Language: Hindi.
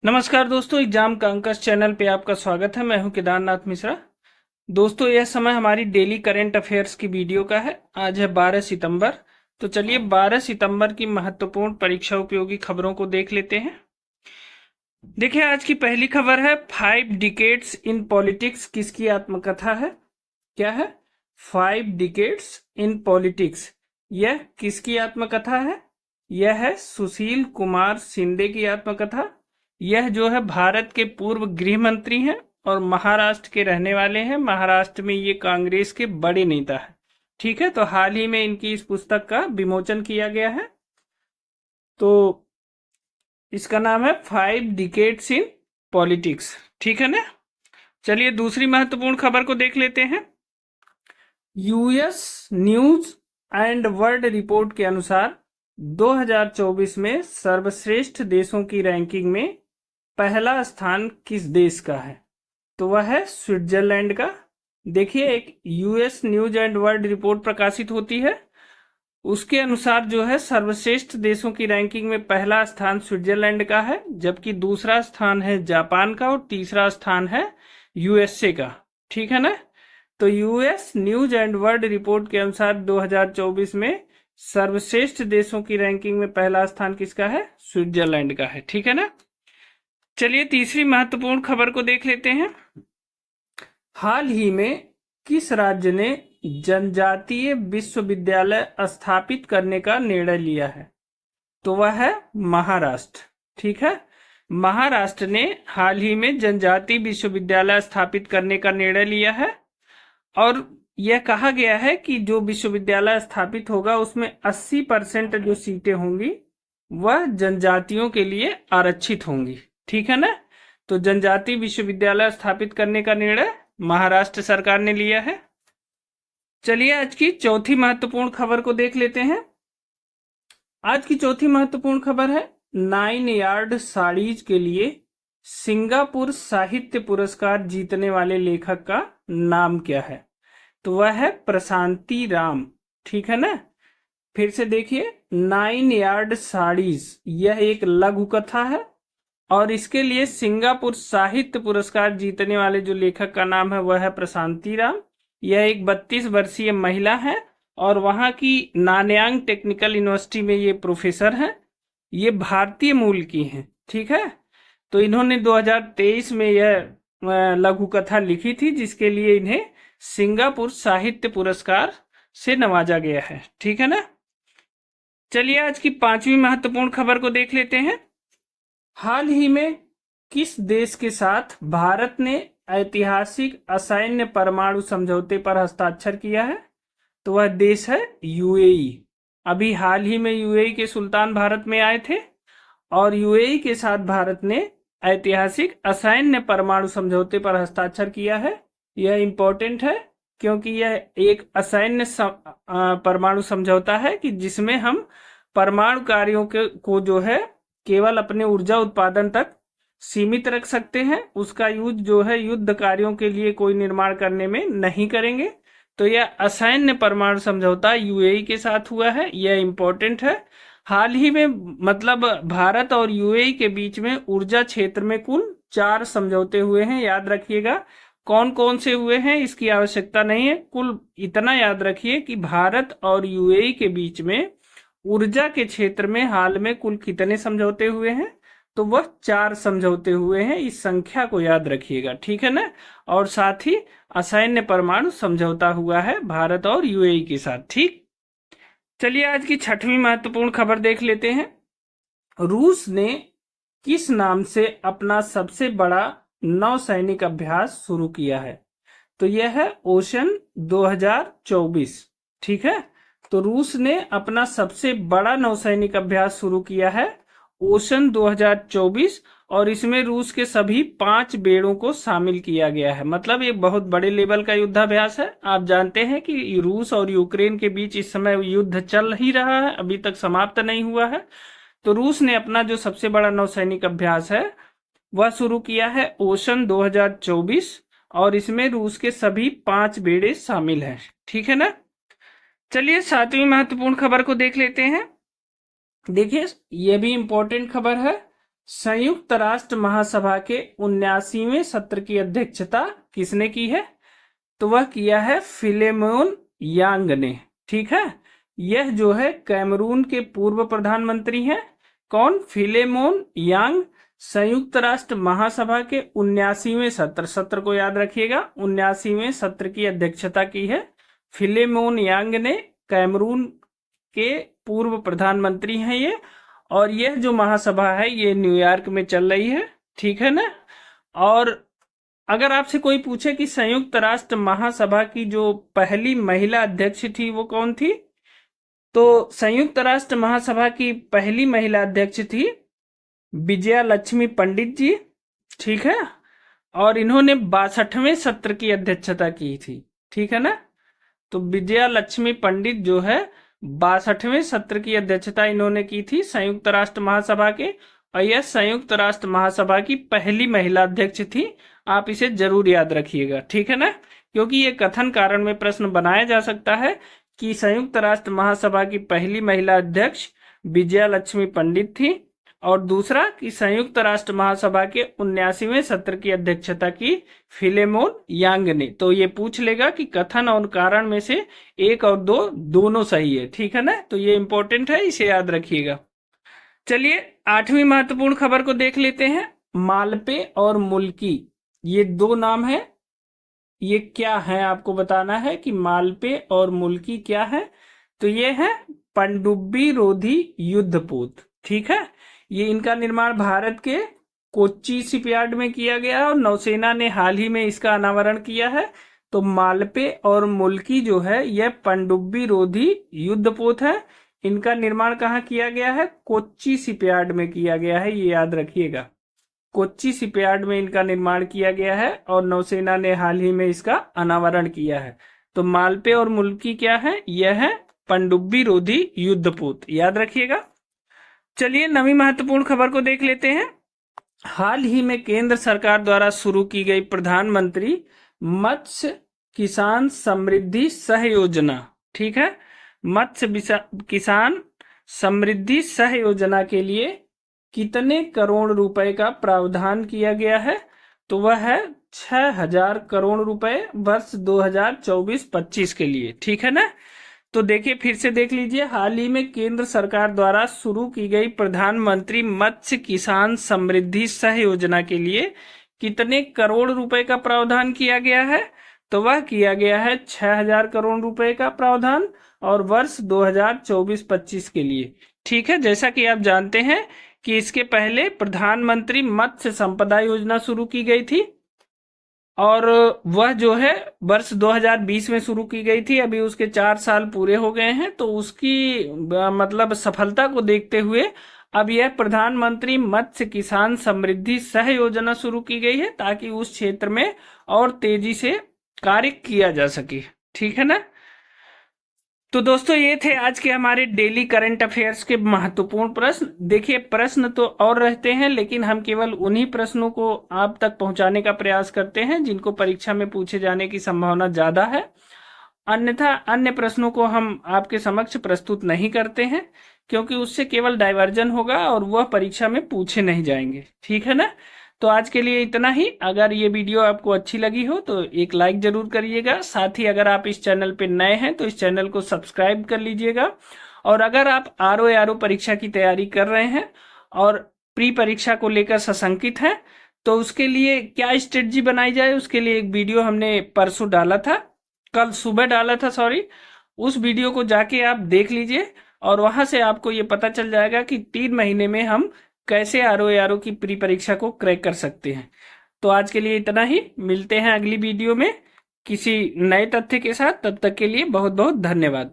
नमस्कार दोस्तों, एग्जाम का अंकश चैनल पे आपका स्वागत है। मैं हूं केदारनाथ मिश्रा। दोस्तों, यह समय हमारी डेली करंट अफेयर्स की वीडियो का है। आज है 12 सितंबर। तो चलिए 12 सितंबर की महत्वपूर्ण परीक्षा उपयोगी खबरों को देख लेते हैं। देखिए, आज की पहली खबर है 5 डिकेड्स इन पॉलिटिक्स किसकी आत्मकथा है। क्या है? 5 डिकेड्स इन पॉलिटिक्स। यह किसकी आत्मकथा है? यह है सुशील कुमार शिंदे की आत्मकथा। यह जो है भारत के पूर्व गृह मंत्री हैं और महाराष्ट्र के रहने वाले हैं। महाराष्ट्र में ये कांग्रेस के बड़े नेता हैं। ठीक है, तो हाल ही में इनकी इस पुस्तक का विमोचन किया गया है। तो इसका नाम है 5 डिकेड्स इन पॉलिटिक्स। ठीक है ना। चलिए दूसरी महत्वपूर्ण खबर को देख लेते हैं। US news and world report के अनुसार 2024 में सर्वश्रेष्ठ देशों की रैंकिंग में पहला स्थान किस देश का है? तो वह है स्विट्जरलैंड का। देखिए, एक US news and world report प्रकाशित होती है, उसके अनुसार जो है सर्वश्रेष्ठ देशों की रैंकिंग में पहला स्थान स्विट्जरलैंड का है, जबकि दूसरा स्थान है जापान का और तीसरा स्थान है यूएसए का। ठीक है ना। तो US news and world report के अनुसार 2024 में सर्वश्रेष्ठ देशों की रैंकिंग में पहला स्थान किसका है? स्विट्जरलैंड का है। ठीक है ना। चलिए तीसरी महत्वपूर्ण खबर को देख लेते हैं। हाल ही में किस राज्य ने जनजातीय विश्वविद्यालय स्थापित करने का निर्णय लिया है? तो वह है महाराष्ट्र। ठीक है, महाराष्ट्र ने हाल ही में जनजातीय विश्वविद्यालय स्थापित करने का निर्णय लिया है और यह कहा गया है कि जो विश्वविद्यालय स्थापित होगा उसमें 80% जो सीटें होंगी वह जनजातियों के लिए आरक्षित होंगी। ठीक है ना। तो जनजातीय विश्वविद्यालय स्थापित करने का निर्णय महाराष्ट्र सरकार ने लिया है। चलिए आज की चौथी महत्वपूर्ण खबर को देख लेते हैं। आज की चौथी महत्वपूर्ण खबर है 9 यार्ड साड़ीज के लिए सिंगापुर साहित्य पुरस्कार जीतने वाले लेखक का नाम क्या है? तो वह है प्रशांति राम। ठीक है ना। फिर से देखिए, 9 यार्ड साड़ीज यह एक लघु कथा है और इसके लिए सिंगापुर साहित्य पुरस्कार जीतने वाले जो लेखक का नाम है वह है प्रशांति राम। यह एक 32 वर्षीय महिला है और वहां की नानयांग टेक्निकल यूनिवर्सिटी में ये प्रोफेसर हैं। ये भारतीय मूल की हैं। ठीक है। तो इन्होंने 2023 में यह लघु कथा लिखी थी जिसके लिए इन्हें सिंगापुर साहित्य पुरस्कार से नवाजा गया है। ठीक है ना। चलिए आज की पांचवी महत्वपूर्ण खबर को देख लेते हैं। हाल ही में किस देश के साथ भारत ने ऐतिहासिक असैन्य परमाणु समझौते पर हस्ताक्षर किया है? तो वह देश है यूएई। अभी हाल ही में यूएई के सुल्तान भारत में आए थे और यूएई के साथ भारत ने ऐतिहासिक असैन्य परमाणु समझौते पर हस्ताक्षर किया है। यह इंपॉर्टेंट है क्योंकि यह एक असैन्य परमाणु समझौता है कि जिसमें हम परमाणु कार्यों को जो है केवल अपने ऊर्जा उत्पादन तक सीमित रख सकते हैं। उसका यूज जो है युद्ध कार्यों के लिए कोई निर्माण करने में नहीं करेंगे। तो यह असैन्य परमाणु समझौता यूएई के साथ हुआ है। यह इंपॉर्टेंट है। हाल ही में मतलब भारत और यूएई के बीच में ऊर्जा क्षेत्र में कुल 4 समझौते हुए हैं। याद रखिएगा कौन कौन से हुए हैं इसकी आवश्यकता नहीं है, कुल इतना याद रखिए कि भारत और यूएई के बीच में ऊर्जा के क्षेत्र में हाल में कुल कितने समझौते हुए हैं? तो वह 4 समझौते हुए हैं। इस संख्या को याद रखिएगा। ठीक है ना। और साथ ही असैन्य परमाणु समझौता हुआ है भारत और यूएई के साथ। ठीक। चलिए आज की छठवीं महत्वपूर्ण खबर देख लेते हैं। रूस ने किस नाम से अपना सबसे बड़ा नौसैनिक अभ्यास शुरू किया है? तो यह है ओशन 2024। ठीक है। तो रूस ने अपना सबसे बड़ा नौसैनिक अभ्यास शुरू किया है ओशन 2024 और इसमें रूस के सभी 5 बेड़ों को शामिल किया गया है। मतलब ये बहुत बड़े लेवल का युद्धाभ्यास है। आप जानते हैं कि रूस और यूक्रेन के बीच इस समय युद्ध चल ही रहा है, अभी तक समाप्त नहीं हुआ है। तो रूस ने अपना जो सबसे बड़ा नौसैनिक अभ्यास है वह शुरू किया है ओशन 2024 और इसमें रूस के सभी 5 बेड़े शामिल हैं। ठीक है ना। चलिए 7वीं महत्वपूर्ण खबर को देख लेते हैं। देखिए, यह भी इंपॉर्टेंट खबर है। संयुक्त राष्ट्र महासभा के 79वें सत्र की अध्यक्षता किसने की है? तो वह किया है फिलेमोन यांग ने। ठीक है, यह जो है कैमरून के पूर्व प्रधानमंत्री हैं। कौन? फिलेमोन यांग। संयुक्त राष्ट्र महासभा के 79वें सत्र को याद रखिएगा, 79वें सत्र की अध्यक्षता की है फिलेमोन यांग ने। कैमरून के पूर्व प्रधानमंत्री हैं ये। और यह जो महासभा है ये न्यूयॉर्क में चल रही है। ठीक है ना। और अगर आपसे कोई पूछे कि संयुक्त राष्ट्र महासभा की जो पहली महिला अध्यक्ष थी वो कौन थी, तो संयुक्त राष्ट्र महासभा की पहली महिला अध्यक्ष थी विजया लक्ष्मी पंडित जी। ठीक है, और इन्होंने 62वें सत्र की अध्यक्षता की थी। ठीक है ना। तो विजया लक्ष्मी पंडित जो है 62वें सत्र की अध्यक्षता इन्होंने की थी संयुक्त राष्ट्र महासभा के। और यह संयुक्त राष्ट्र महासभा की पहली महिला अध्यक्ष थी। आप इसे जरूर याद रखिएगा। ठीक है ना, क्योंकि ये कथन कारण में प्रश्न बनाया जा सकता है कि संयुक्त राष्ट्र महासभा की पहली महिला अध्यक्ष विजया लक्ष्मी पंडित थी, और दूसरा कि संयुक्त राष्ट्र महासभा के 79वें सत्र की अध्यक्षता की फिलेमोन यांग ने। तो ये पूछ लेगा कि कथन और कारण में से एक और दो दोनों सही है। ठीक है ना, तो ये इंपॉर्टेंट है, इसे याद रखिएगा। चलिए 8वीं महत्वपूर्ण खबर को देख लेते हैं। मालपे और मुल्की, ये दो नाम है। ये क्या है आपको बताना है कि मालपे और मुल्की क्या है। तो ये है पनडुब्बी रोधी युद्धपोत। ठीक है, ये इनका निर्माण भारत के कोच्चि शिपयार्ड में किया गया है और नौसेना ने हाल ही में इसका अनावरण किया है। तो मालपे और मुल्की जो है यह पनडुब्बी रोधी युद्धपोत है। इनका निर्माण कहाँ किया गया है? कोच्चि शिपयार्ड में किया गया है, ये याद रखिएगा। कोच्चि शिपयार्ड में इनका निर्माण किया गया है और नौसेना ने हाल ही में इसका अनावरण किया है। तो मालपे और मुल्की क्या है? यह है पनडुब्बी रोधी युद्धपोत, याद रखिएगा। चलिए 9वीं महत्वपूर्ण खबर को देख लेते हैं। हाल ही में केंद्र सरकार द्वारा शुरू की गई प्रधानमंत्री मत्स्य किसान समृद्धि सह योजना। ठीक है, मत्स्य किसान समृद्धि सह योजना के लिए कितने करोड़ रुपए का प्रावधान किया गया है? तो वह है 6000 करोड़ रुपए वर्ष 2024-25 के लिए। ठीक है ना। तो देखिए, फिर से देख लीजिए, हाल ही में केंद्र सरकार द्वारा शुरू की गई प्रधानमंत्री मत्स्य किसान समृद्धि सह योजना के लिए कितने करोड़ रुपए का प्रावधान किया गया है? तो वह किया गया है 6000 करोड़ रुपए का प्रावधान, और वर्ष 2024-25 के लिए। ठीक है, जैसा कि आप जानते हैं कि इसके पहले प्रधानमंत्री मत्स्य संपदा योजना शुरू की गई थी, और वह जो है वर्ष 2020 में शुरू की गई थी। अभी उसके 4 साल पूरे हो गए हैं। तो उसकी मतलब सफलता को देखते हुए अब यह प्रधानमंत्री मत्स्य किसान समृद्धि सह योजना शुरू की गई है, ताकि उस क्षेत्र में और तेजी से कार्य किया जा सके। ठीक है ना। तो दोस्तों, ये थे आज के हमारे डेली करंट अफेयर्स के महत्वपूर्ण प्रश्न। देखिए, प्रश्न तो और रहते हैं, लेकिन हम केवल उन्हीं प्रश्नों को आप तक पहुंचाने का प्रयास करते हैं जिनको परीक्षा में पूछे जाने की संभावना ज्यादा है। अन्यथा अन्य प्रश्नों को हम आपके समक्ष प्रस्तुत नहीं करते हैं, क्योंकि उससे केवल डाइवर्जन होगा और वह परीक्षा में पूछे नहीं जाएंगे। ठीक है ना। तो आज के लिए इतना ही। अगर ये वीडियो आपको अच्छी लगी हो तो एक लाइक जरूर करिएगा। साथ ही अगर आप इस चैनल पे नए हैं तो इस चैनल को सब्सक्राइब कर लीजिएगा। और अगर आप आरओ परीक्षा की तैयारी कर रहे हैं और प्री परीक्षा को लेकर सशंकित हैं, तो उसके लिए क्या स्ट्रेटजी बनाई जाए, उसके लिए एक वीडियो हमने परसों डाला था, कल सुबह डाला था, सॉरी। उस वीडियो को जाके आप देख लीजिए, और वहां से आपको ये पता चल जाएगा कि 3 महीने में हम कैसे आरओ की प्री परीक्षा को क्रैक कर सकते हैं। तो आज के लिए इतना ही। मिलते हैं अगली वीडियो में किसी नए तथ्य के साथ। तब तक के लिए बहुत बहुत धन्यवाद।